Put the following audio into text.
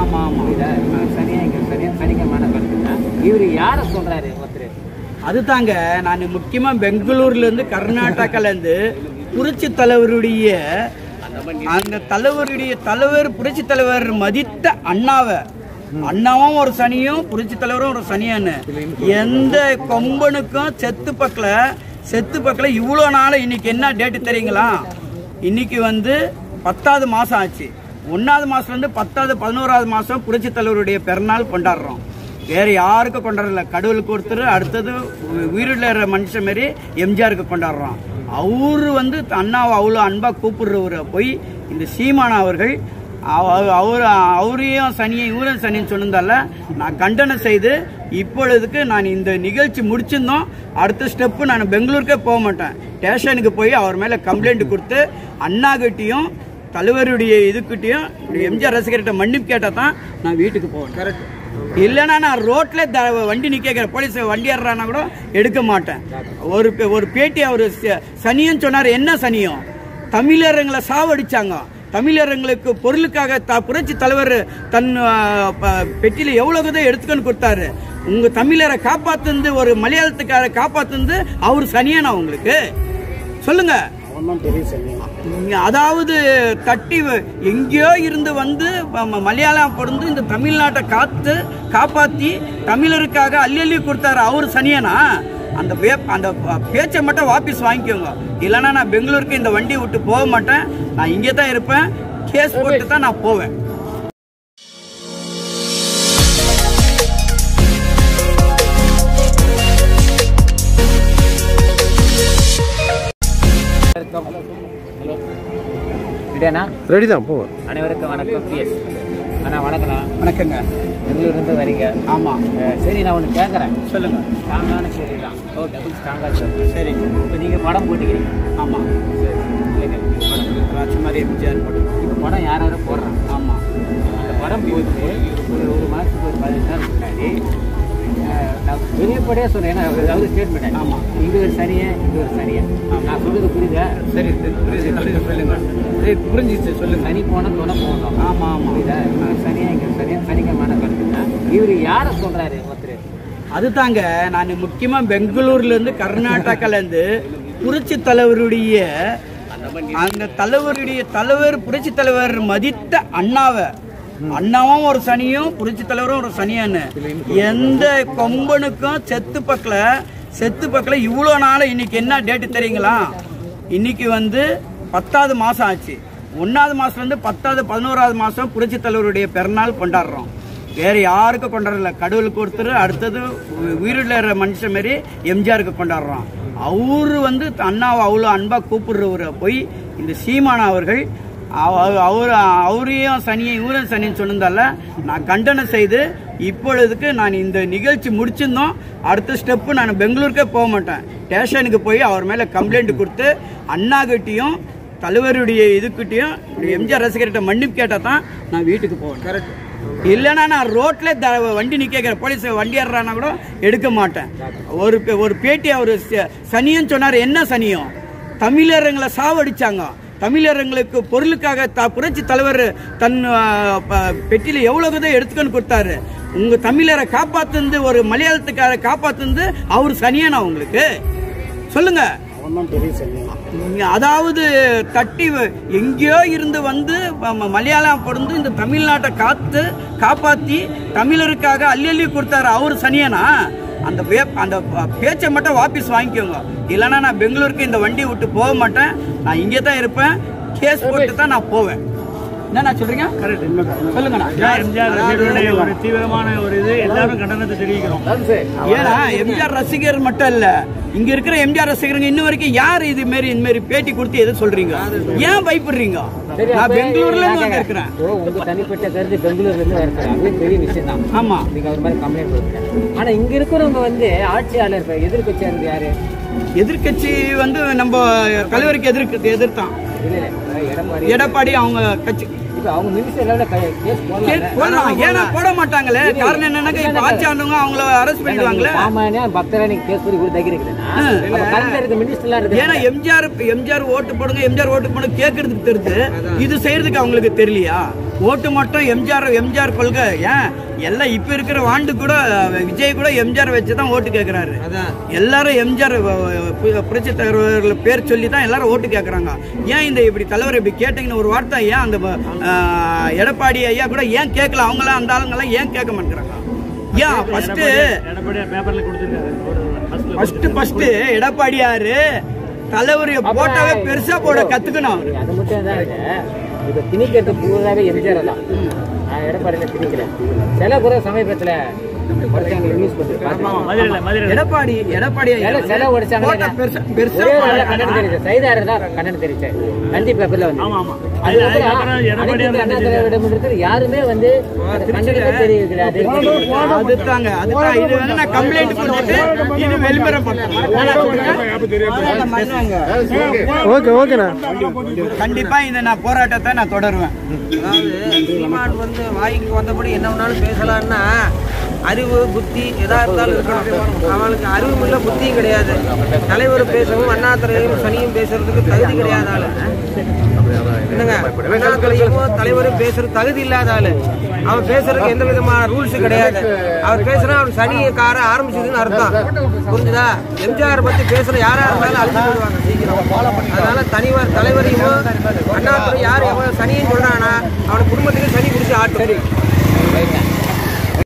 ஆமா ஆமா சரியா இங்க சரியா சரிக்கமான கருத்துங்க. இவரு யார சொல்றாரு ஒருத்தர்? அதுதாங்க நான் முக்கியமா பெங்களூர்ல இருந்து கர்நாடகால இருந்து புரட்சி தலைவருடைய அந்த தலைவர் புரட்சி தலைவர் மதித்த அண்ணாவும் ஒரு சனியும் புரட்சி தலைவரும் ஒரு சனியான்னு எந்த கொம்பனுக்கும் செத்து பக்கல இவ்வளோ நாள் இன்னைக்கு என்ன டேட்டு தெரியுங்களா? இன்னைக்கு வந்து 10வது மாசம் ஆச்சு. 1வது மாசத்துலேருந்து 10வது 11வது மாசம் புரட்சி தலைவருடைய பிறநாள் கொண்டாடுறோம். வேற யாருக்கும் கொண்டாடல, கடவுளுக்கு ஒருத்தர், அடுத்தது உயிரிழற மனுஷன் மாரி எம்ஜிஆருக்கு கொண்டாடுறோம். அவரு வந்து அண்ணாவை அவ்வளோ அன்பா கூப்பிடுறவரை போய் இந்த சீமானா அவர்கள் அவரையும் சனியும் இவரும் சனின்னு சொன்னதால நான் கண்டனம் செய்து இப்பொழுதுக்கு நான் இந்த நிகழ்ச்சி முடிச்சிருந்தோம். அடுத்த ஸ்டெப்பு நான் பெங்களூருக்கே போக மாட்டேன், ஸ்டேஷனுக்கு போய் அவர் மேல கம்ப்ளைண்ட் கொடுத்து அண்ணா கிட்டையும் தலைவருடைய இதுக்கிட்டையும் எம்ஜிஆர் ரசிகர்கிட்ட மன்னிப்பு கேட்டால் தான் நான் வீட்டுக்கு போவேன். கரெக்ட் இல்லைன்னா நான் ரோட்ல வண்டி நிற்க போலீஸ் வண்டி ஏறானா கூட எடுக்க மாட்டேன். ஒரு பேட்டி அவர் சனியன்னு சொன்னார். என்ன சனியம்? தமிழர்களை சாவடிச்சாங்க. தமிழர்களுக்கு பொருளுக்காக புரட்சி தலைவர் தன் பெட்டியில எவ்வளவுதான் எடுத்துக்கொண்டு கொடுத்தாரு. உங்க தமிழரை காப்பாத்துந்து ஒரு மலையாளத்துக்கார காப்பாத்துந்து அவரு சனியானா உங்களுக்கு சொல்லுங்க. அதாவது தட்டி எங்கேயோ இருந்து வந்து மலையாளம் பிறந்து இந்த தமிழ்நாட்டை காப்பாத்தி தமிழருக்காக அள்ளி கொடுத்தாரு அவரு சனியானா? அந்த பேச்சை மட்டும் வாபஸ் வாங்கிக்கோங்க. இல்லைன்னா நான் பெங்களூருக்கு இந்த வண்டியை விட்டு போக மாட்டேன். நான் இங்கே தான் இருப்பேன். கேஸ் போட்டு தான் நான் போவேன். ரெடி தான் போவேன். அனைவருக்கும் வணக்கம். பிஎஸ் அண்ணா வணக்கண்ணா. வணக்கங்க. பெங்களூர்லேருந்து வரீங்க? ஆமாம். சரி, நான் ஒன்று கேட்குறேன். சொல்லுங்க. ஸ்ட்ராங்கான சரி தான். டபுள் ஸ்ட்ராங்காக சொல்லுங்கள். சரி, இப்போ நீங்கள் படம் போட்டுக்கிறீங்க? ஆமாம். இல்லைங்க, ராஜ்குமாரி எம்ஜிஆர் படம். இப்போ படம் யாரும் போடுறாங்க? ஆமாம். இந்த படம் போட்டு ஒரு மாதத்துக்கு ஒரு 15 நாள் முன்னாடி நான் வெளியப்படியே சொன்னேன். அதாவது ஸ்டேட்மெண்ட். ஆமாம், இங்கே ஒரு சனியை இங்கே ஒரு சனியை. நான் சொல்லுறது புரியுதா? சரி, சொல்லுங்க. புரிஞ்சிச்சு, சொல்லுங்க. சனி போனால் துணை போகணும். ஆமாம் ஆமாம். புரியுதா? சனியா இங்கே சரியா சரிக்கமான கருத்துங்க. இவர் யார சொல்றாரு ஒருத்தர்? அதுதாங்க நான் முக்கியமா பெங்களூர்ல இருந்து கர்நாடகால இருந்து புரட்சி தலைவருடைய அந்த தலைவர் புரட்சி தலைவர் மதித்த அண்ணாவும் ஒரு சனியும் புரட்சி தலைவரும் ஒரு சனியான்னு எந்த கொம்பனுக்கும் செத்து பக்கல இவ்வளோ நாள் இன்னைக்கு என்ன டேட்டு தெரியுங்களா? இன்னைக்கு வந்து 10வது மாசம் ஆச்சு. 1வது மாசத்துலேருந்து 10வது 11வது மாசம் புரட்சி தலைவருடைய பிறநாள் கொண்டாடுறோம். வேற யாருக்கும் கொண்டாடல, கடவுளுக்கு ஒருத்தர், அடுத்தது உயிரிழற மனுஷன் மாரி எம்ஜிஆருக்கு கொண்டாடுறோம். அவரு வந்து அண்ணாவை அவ்வளோ அன்பா கூப்பிடுறவரை போய் இந்த சீமானா அவர்கள் அவரையும் சனியும் இவரும் சனின்னு சொன்னதால நான் கண்டனம் செய்து இப்பொழுதுக்கு நான் இந்த நிகழ்ச்சி முடிச்சிருந்தோம். அடுத்த ஸ்டெப்பு நான் பெங்களூருக்கே போக மாட்டேன், ஸ்டேஷனுக்கு போய் அவர் மேல கம்ப்ளைண்ட் கொடுத்து அண்ணா கிட்டையும் தலைவருடைய இதுக்கிட்டையும் எம்ஜிஆர் ரசிகர்கிட்ட மன்னிப்பு கேட்டால் தான் நான் வீட்டுக்கு போவேன். கரெக்ட் இல்லைன்னா நான் ரோட்ல வண்டி நிற்க போலீஸ் வண்டி ஏறானா கூட எடுக்க மாட்டேன். ஒரு பேட்டி அவர் சனியன்னு சொன்னார். என்ன சனியம்? தமிழர்களை சாவடிச்சாங்க. தமிழர்களுக்கு பொருளுக்காக புரட்சி தலைவர் தன் பெட்டியில எவ்வளவுதான் எடுத்துக்கொண்டு கொடுத்தாரு. உங்க தமிழரை காப்பாத்துந்து ஒரு மலையாளத்துக்கார காப்பாத்துந்து அவரு சனியானா உங்களுக்கு சொல்லுங்க. அதாவது தட்டி எங்கேயோ இருந்து வந்து மலையாளம் பிறந்து இந்த தமிழ்நாட்டை காப்பாத்தி தமிழருக்காக அள்ளி கொடுத்தாரு அவரு சனியானா? அந்த பேச்சை மட்டும் வாபஸ் வாங்கிக்கோங்க. இல்லைன்னா நான் பெங்களூருக்கு இந்த வண்டியை விட்டு போக மாட்டேன். நான் இங்கே தான் இருப்பேன். கேஸ் போட்டு தான் நான் போவேன். என்ன சொல்றீங்க? சொல்லுங்க. ஒரு தீவிரமான ஒரு இது எல்லாரும் கண்டனத்தை தெரிவிக்கிறோம். ஏன்னா எம்ஜிஆர் ரசிகர் மட்டும் இல்ல, இங்க இருக்கிற எம்ஜிஆர் ரசிகருங்க இன்ன வரைக்கும் யார் இது மாரி பேட்டி கொடுத்து எது சொல்றீங்க? ஏன் பயப்படுறீங்க? நான் பெங்களூர்ல இருந்து வந்து இருக்கிறேன். உங்க தனிப்பட்ட கருத்து பெங்களூர்ல இருந்து இருக்கிறாங்க, பெரிய விஷயம் தான். ஆமா, நீங்க ஒரு மாதிரி கம்ப்ளைண்ட் கொடுக்குறேன். ஆனா இங்க இருக்கிறவங்க வந்து ஆட்சியாளர் எதிர்கட்சியா யாரு? எதிர்கட்சி வந்து நம்ம தலைவருக்கு எதிர்த்தான் எடப்பாடி. அவங்க கட்சி ஏன்னா போட மாட்டாங்களே. காரணம் என்னன்னா இப்ப ஆட்சி ஆண்டவங்க அவங்கள அரெஸ்ட் பண்ணிடுவாங்களே. ஏன்னா எம்ஜிஆர் ஓட்டு போடுங்க கேட்கறதுக்கு தெரியுது, இது செய்யறதுக்கு அவங்களுக்கு தெரியலையா? ஓட்டு மட்டும் எம்ஜிஆர் கொள்கை. ஏன் எல்லாம் இப்ப இருக்கிற வாண்டு கூட விஜய் கூட எம்ஜிஆர் வச்சுதான் ஓட்டு கேட்கிறாரு. எல்லாரும் எம்ஜிஆர் புரட்சி தலைவர் பேர் சொல்லி தான் எல்லாரும் ஓட்டு கேட்கறாங்க. ஏன் இந்த இப்படி தலைவர் இப்படி கேட்டீங்கன்னு ஒரு வார்த்தை ஏன் அந்த எடப்பாடி ஐயா கூட ஏன் கேட்கல? அவங்களாம் அந்த ஆளுங்கெல்லாம் ஏன் கேட்க மாட்டேங்கிறாங்க? ஏன் ஃபர்ஸ்ட் எடப்பாடியாரு தலைவரைய போட்டாவே பெருசா போட கத்துக்கணும். அது மட்டும் தான் இப்ப திணிக்கிறது பூராவே எம்ஜிஆர் தான். நான் எடப்பாடியில திணிக்கிறேன். சில கூட சமீபத்துல எடப்பாடி சில உடைச்சாங்க கண்டனம் தெரிவிச்சேன் நந்தி பேப்பர்ல வந்து. யாருமே வந்து கண்டனத்தை தெரிவிக்கிறாரு. கண்டிப்பா இந்த நான் போராட்டத்தை நான் தொடருவேன். சீமான் வந்து வாய்க்கு வந்தபடி என்ன வேணாலும் பேசலாம்னா அறிவு புத்தி எதா இருந்தாலும் இருக்கணும். அவனுக்கு அறிவும் இல்லை புத்தியும் கிடையாது. தலைவர் பேசவும் அண்ணாதுரையும் சனியும் பேசுறதுக்கு தகுதி கிடையாத ஆளு. என்னங்க அண்ணாதுரையும் தலைவரும் பேசுறது தகுதி இல்லாத ஆளு. அவன் பேசுறதுக்கு எந்த விதமான ரூல்ஸ் கிடையாது. அவர் பேசுறா அவன் சனிக்கார ஆரம்பிச்சதுன்னு அர்த்தம். புரிஞ்சுதா? எம்ஜிஆர் பத்தி பேசுற யாரா இருந்தாலும் அழிச்சு போடுவாங்க சீக்கிரம். அதனால தலைவரையும் அண்ணாதுரை யார் எவன் சனியும் சொல்றானா அவன் குடும்பத்துக்கு சனி பிடிச்சி ஆட்டும்.